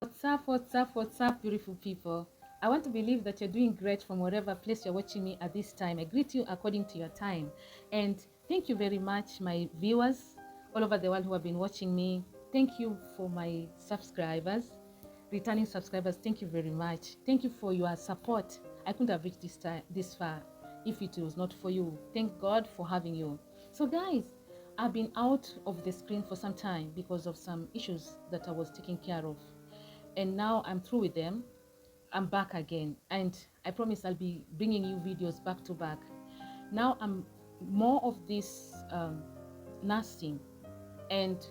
What's up, beautiful people? I want to believe that you're doing great from whatever place you're watching me at this time. I greet you according to your time. And thank you very much, my viewers all over the world who have been watching me. Thank you for my subscribers, returning subscribers. Thank you very much. Thank you for your support. I couldn't have reached this far if it was not for you. Thank God for having you. So, guys, I've been out of the screen for some time because of some issues that I was taking care of, and now I'm through with them. I'm back again, and I promise I'll be bringing you videos back to back. Now I'm more of this nursing, and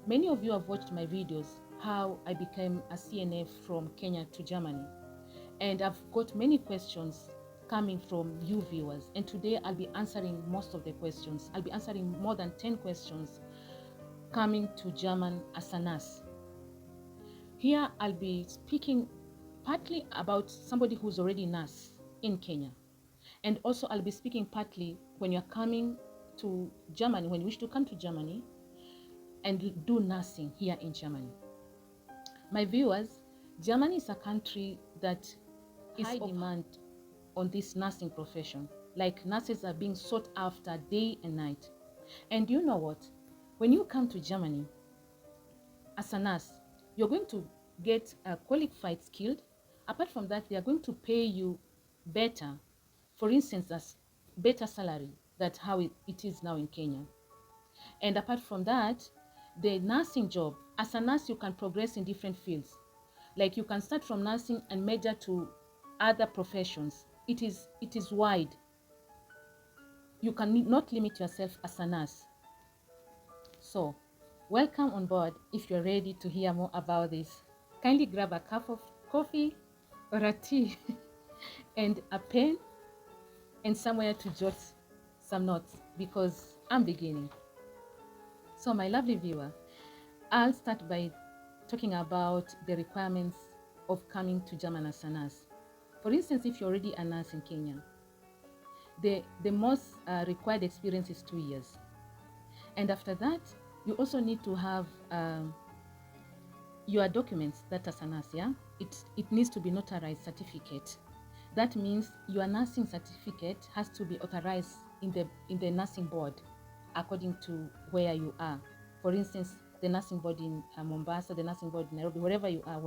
many of you have watched my videos how I became a CNA from Kenya to Germany, and I've got many questions coming from you viewers, and today I'll be answering most of the questions. I'll be answering more than 10 questions coming to German as a nurse. Here I'll be speaking partly about somebody who's already a nurse in Kenya. And also I'll be speaking partly when you're coming to Germany, when you wish to come to Germany and do nursing here in Germany. My viewers, Germany is a country that is high demand on this nursing profession. Like, nurses are being sought after day and night. And you know what? When you come to Germany as a nurse, you're going to get qualified, skilled. Apart from that, they are going to pay you better, for instance, as better salary than how it is now in Kenya. And apart from that, the nursing job, as a nurse, you can progress in different fields. Like, you can start from nursing and major to other professions. It is wide. You can not limit yourself as a nurse. So, welcome on board. If you're ready to hear more about this, kindly grab a cup of coffee or a tea and a pen and somewhere to jot some notes, because I'm beginning. So, my lovely viewer, I'll start by talking about the requirements of coming to German as a nurse. For instance, if you're already a nurse in Kenya, the most required experience is 2 years. And after that, you also need to have your documents that as a nurse, yeah? It needs to be notarized certificate. That means your nursing certificate has to be authorized in the nursing board according to where you are. For instance, the nursing board in Mombasa, the nursing board in Nairobi, wherever you are,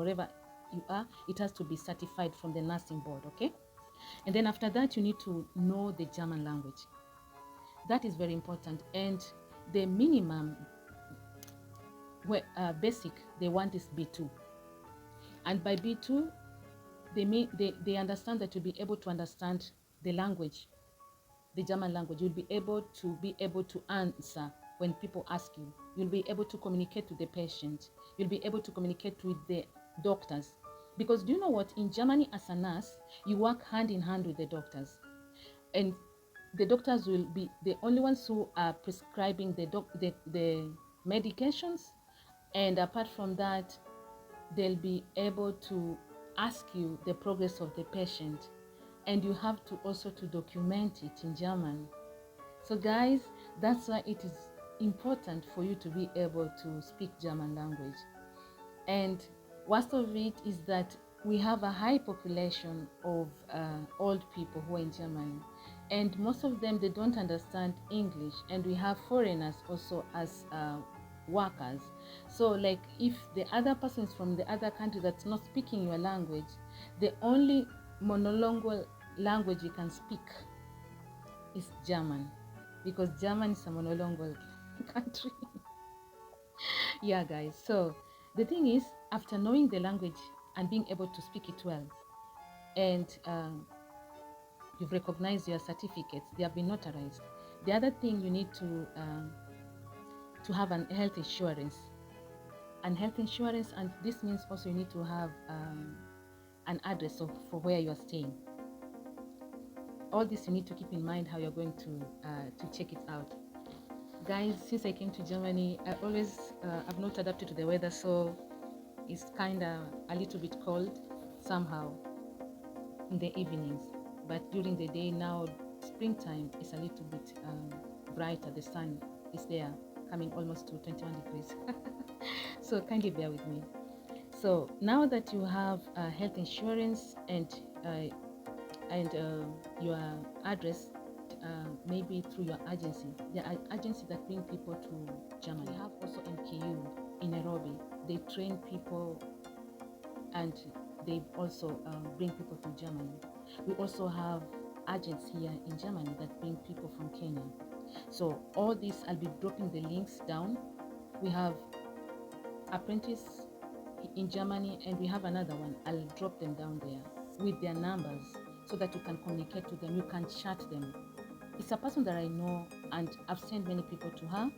it has to be certified from the nursing board, okay? And then after that, you need to know the German language. That is very important. And the minimum basic they want is B2. And by B2, they understand that you'll be able to understand the language, the German language. You'll be able to answer when people ask you. You'll be able to communicate with the patient. You'll be able to communicate with the doctors. Because do you know what? In Germany, as a nurse, you work hand in hand with the doctors. And the doctors will be the only ones who are prescribing the medications. And apart from that, they'll be able to ask you the progress of the patient, and you have to also to document it in German. So guys, that's why it is important for you to be able to speak German language. And worst of it is that we have a high population of old people who are in Germany, and most of them, they don't understand English, and we have foreigners also as workers. So like, if the other person is from the other country that's not speaking your language, the only monolingual language you can speak is German, because German is a monolingual country. Yeah, guys. So the thing is, after knowing the language and being able to speak it well, and you've recognized your certificates, they have been notarized. The other thing, you need to have an health insurance. And this means also you need to have an address for where you are staying. All this you need to keep in mind how you're going to check it out. Guys, since I came to Germany, I've not adapted to the weather, so it's kind of a little bit cold somehow in the evenings. But during the day now, springtime, is a little bit brighter. The sun is there, coming almost to 21 degrees. So kindly bear with me. So now that you have health insurance and your address, maybe through your agency, there are agencies that bring people to Germany. We have also MKU in Nairobi. They train people and they also bring people to Germany. We also have agents here in Germany that bring people from Kenya. So all this, I'll be dropping the links down. We have apprentice in Germany, and we have another one. I'll drop them down there with their numbers so that you can communicate to them, you can chat them. It's a person that I know, and I've sent many people to her,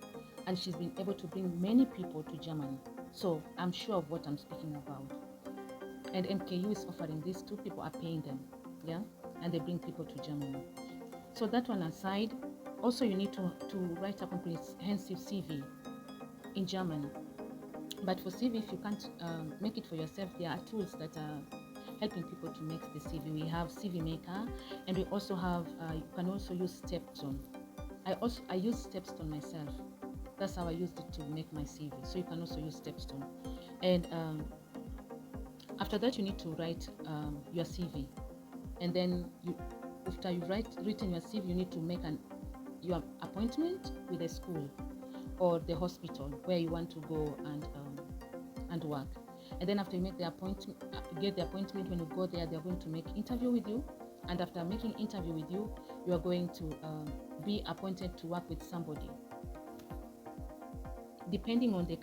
and she's been able to bring many people to Germany. So I'm sure of what I'm speaking about. And MKU is offering this, two people are paying them, yeah, and they bring people to Germany. So that one aside, also you need to write a comprehensive CV in Germany. But for CV, if you can't make it for yourself, there are tools that are helping people to make the CV. We have CV Maker, and we also have, you can also use Stepstone. I use Stepstone myself. That's how I used it to make my CV. So you can also use Stepstone. And after that, you need to write your CV. And then after you've written your CV, you need to make your appointment with a school or the hospital where you want to go and work. And then after you make the appointment, get the appointment, when you go there, they're going to make interview with you. And after making interview with you, you are going to be appointed to work with somebody. Depending on the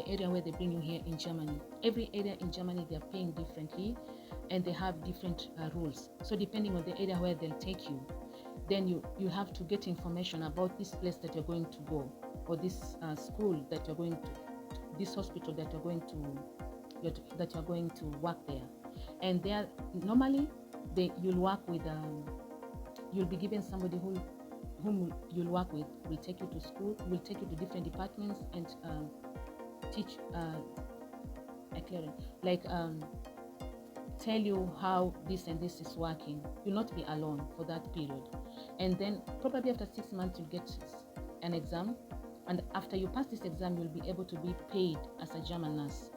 area where they bring you here in Germany. Every area in Germany, they are paying differently, and they have different rules. So depending on the area where they'll take you, then you have to get information about this place that you're going to go, or this school that you're going to, this hospital that you're going to work there. And there normally you'll work with you'll be given somebody whom you'll work with, will take you to school, will take you to different departments and teach tell you how this and this is working. You'll not be alone for that period. And then probably after 6 months you'll get an exam, and after you pass this exam you'll be able to be paid as a German nurse,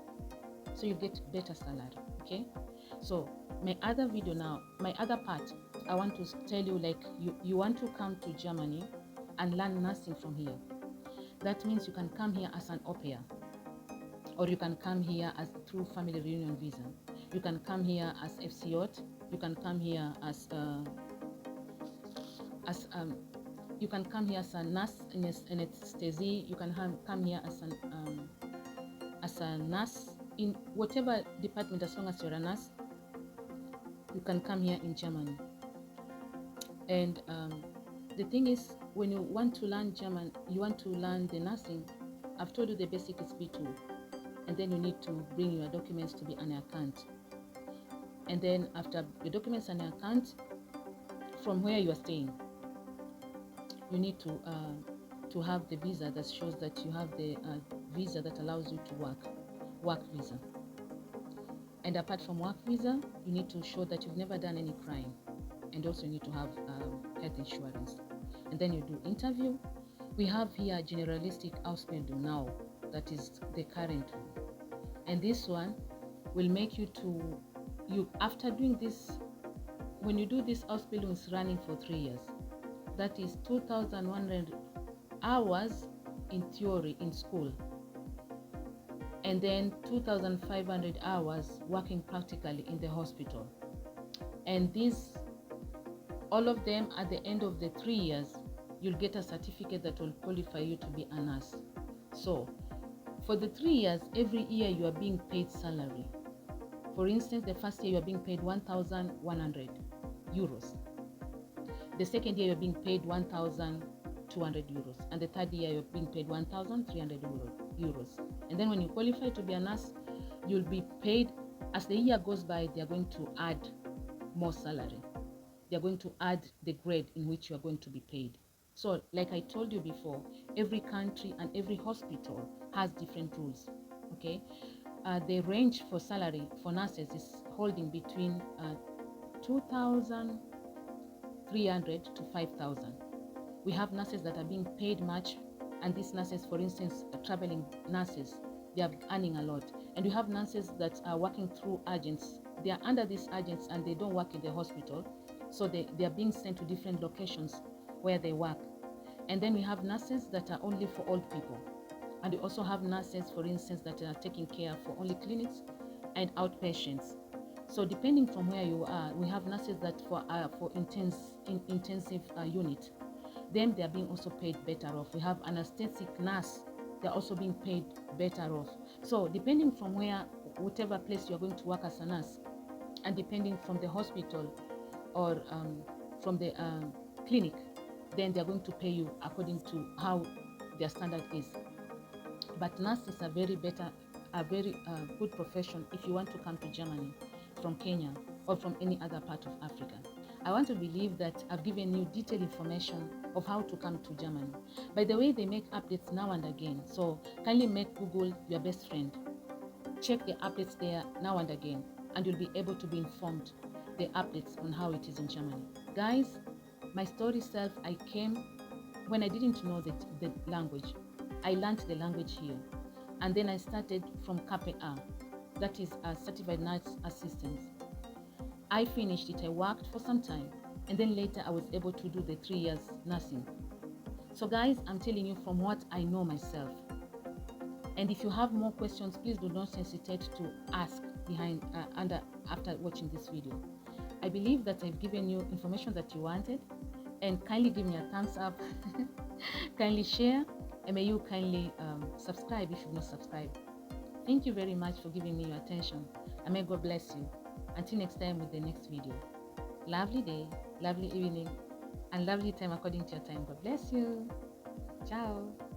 so you get better salary. Okay, so my other part, I want to tell you, like, you want to come to Germany and learn nursing from here. That means you can come here as an au pair, or you can come here as through family reunion visa. You can come here as FCOT. You can come here as you can come here as a nurse in anesthesia. You can come here as a nurse in whatever department, as long as you're a nurse. You can come here in Germany. And the thing is, when you want to learn German, you want to learn the nursing, I've told you the basic is B2, and then you need to bring your documents to be an account. And then after your documents and account, from where you are staying, you need to have the visa that shows that you have the visa that allows you to work visa. And apart from work visa, you need to show that you've never done any crime, and also you need to have health insurance. And then you do interview. We have here generalistic Ausbildung now, that is the current one, and this one will make you after doing this, when you do this Ausbildung, is running for 3 years. That is 2,100 hours in theory in school, and then 2,500 hours working practically in the hospital. And these, all of them, at the end of the 3 years, you'll get a certificate that will qualify you to be a nurse. So for the 3 years, every year you are being paid salary. For instance, the first year you are being paid 1,100 euros. The second year you're being paid 1,200 euros. And the third year you're being paid 1,300 euros. And then when you qualify to be a nurse, you'll be paid, as the year goes by, they're going to add more salary. They're going to add the grade in which you're going to be paid. So like I told you before, every country and every hospital has different rules. Okay, the range for salary for nurses is holding between 2,300 to 5,000. We have nurses that are being paid much, and these nurses, for instance, traveling nurses, they are earning a lot. And we have nurses that are working through agents. They are under these agents and they don't work in the hospital. So they are being sent to different locations where they work. And then we have nurses that are only for old people. And we also have nurses, for instance, that are taking care for only clinics and outpatients. So depending from where you are, we have nurses that for intensive unit. Them, they are being also paid better off. We have anesthetic nurse, they're also being paid better off. So depending from whatever place you're going to work as a nurse, and depending from the hospital or from the clinic, then they're going to pay you according to how their standard is. But nurses are very good profession if you want to come to Germany from Kenya or from any other part of Africa. I want to believe that I've given you detailed information of how to come to Germany. By the way, they make updates now and again, so kindly make Google your best friend. Check the updates there now and again, and you'll be able to be informed the updates on how it is in Germany. Guys, my story self, I came when I didn't know the language. I learned the language here, and then I started from KPA, that is a certified nurse assistant. I finished it, I worked for some time, and then later I was able to do the 3 years nursing. So guys, I'm telling you from what I know myself. And if you have more questions, please do not hesitate to ask after watching this video. I believe that I've given you information that you wanted, and kindly give me a thumbs up, kindly share, and may you kindly subscribe if you've not subscribed. Thank you very much for giving me your attention, and may God bless you. Until next time with the next video. Lovely day, lovely evening, and lovely time according to your time. God bless you. Ciao.